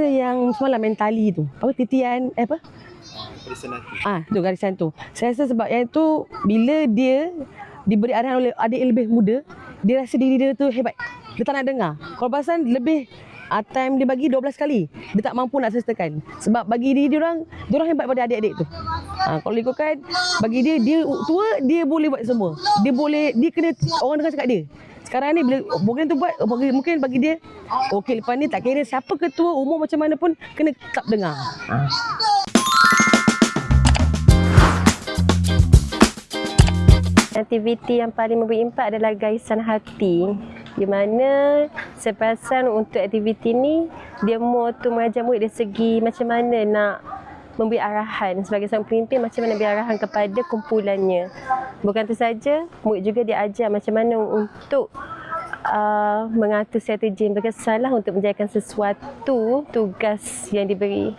rasa yang semalam mentali tu, apa titian apa? Personality. Tu garisan tu. Saya rasa sebab yang tu bila dia diberi arahan oleh adik yang lebih muda, dia rasa diri dia tu hebat. Dia tak nak dengar. Kalau perasan lebih time dia bagi 12 kali. Dia tak mampu nak sertakan. Sebab bagi diri diorang hebat pada adik-adik tu. Kalau ikutkan bagi dia tua, dia boleh buat semua. Dia kena orang dengar cakap dia. Sekarang ni bila program tu buat, mungkin bagi dia okey, lepas ni tak kira siapa ketua, umur macam mana pun kena tetap dengar. Aktiviti yang paling memberi impak adalah Garisan Hati, di mana saya perasan untuk aktiviti ni dia more tu mengajar murid dari segi macam mana nak memberi arahan sebagai seorang pemimpin, macam mana beri arahan kepada kumpulannya. Bukan itu saja, murid juga diajar macam mana untuk mengatur strategi yang berkesan lah untuk menjalankan sesuatu tugas yang diberi.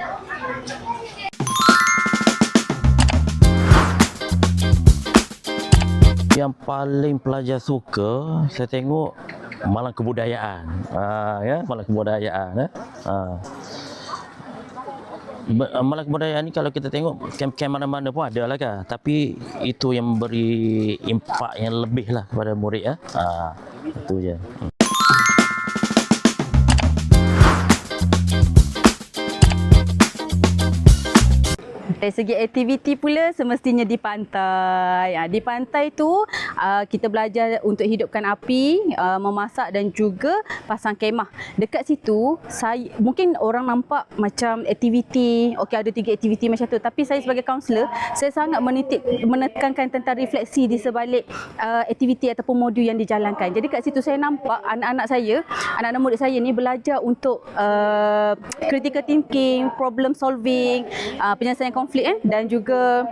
Yang paling pelajar suka, saya tengok malam kebudayaan. Malam kebudayaan. Malam kebudayaan ni kalau kita tengok kem-kem mana-mana pun ada lah kan. Tapi itu yang memberi impak yang lebih lah kepada murid. Itu je. Dari segi aktiviti pula semestinya di pantai. Di pantai tu kita belajar untuk hidupkan api, memasak dan juga pasang kemah. Dekat situ mungkin orang nampak macam aktiviti, okey ada 3 aktiviti macam tu, tapi saya sebagai kaunselor, saya sangat menekankan tentang refleksi di sebalik aktiviti ataupun modul yang dijalankan. Jadi kat situ saya nampak anak-anak murid saya ni belajar untuk critical thinking, problem solving, penyelesaian konflik dan juga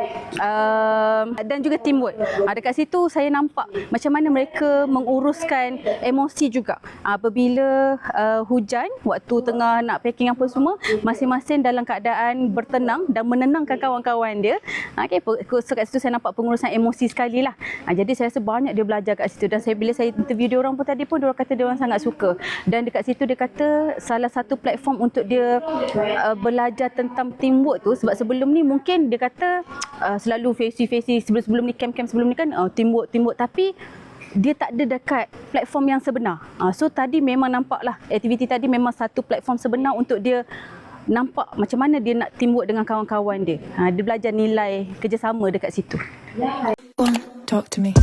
teamwork. Dekat situ saya nampak macam mana mereka menguruskan emosi juga. Apabila hujan, waktu tengah nak packing apa semua, masing-masing dalam keadaan bertenang dan menenangkan kawan-kawan dia. Kat situ saya nampak pengurusan emosi sekali lah. Jadi saya rasa banyak dia belajar kat situ, dan bila saya interview dia orang pun tadi pun, dia orang kata dia orang sangat suka. Dan dekat situ dia kata salah satu platform untuk dia belajar tentang teamwork tu, sebab sebelum ni mungkin dia kata selalu face-to-face sebelum ni, camp-camp sebelum ni kan teamwork, tapi dia tak ada dekat platform yang sebenar. So tadi memang nampaklah aktiviti tadi memang satu platform sebenar untuk dia nampak macam mana dia nak teamwork dengan kawan-kawan dia. Dia belajar nilai kerjasama dekat situ. Talk to me.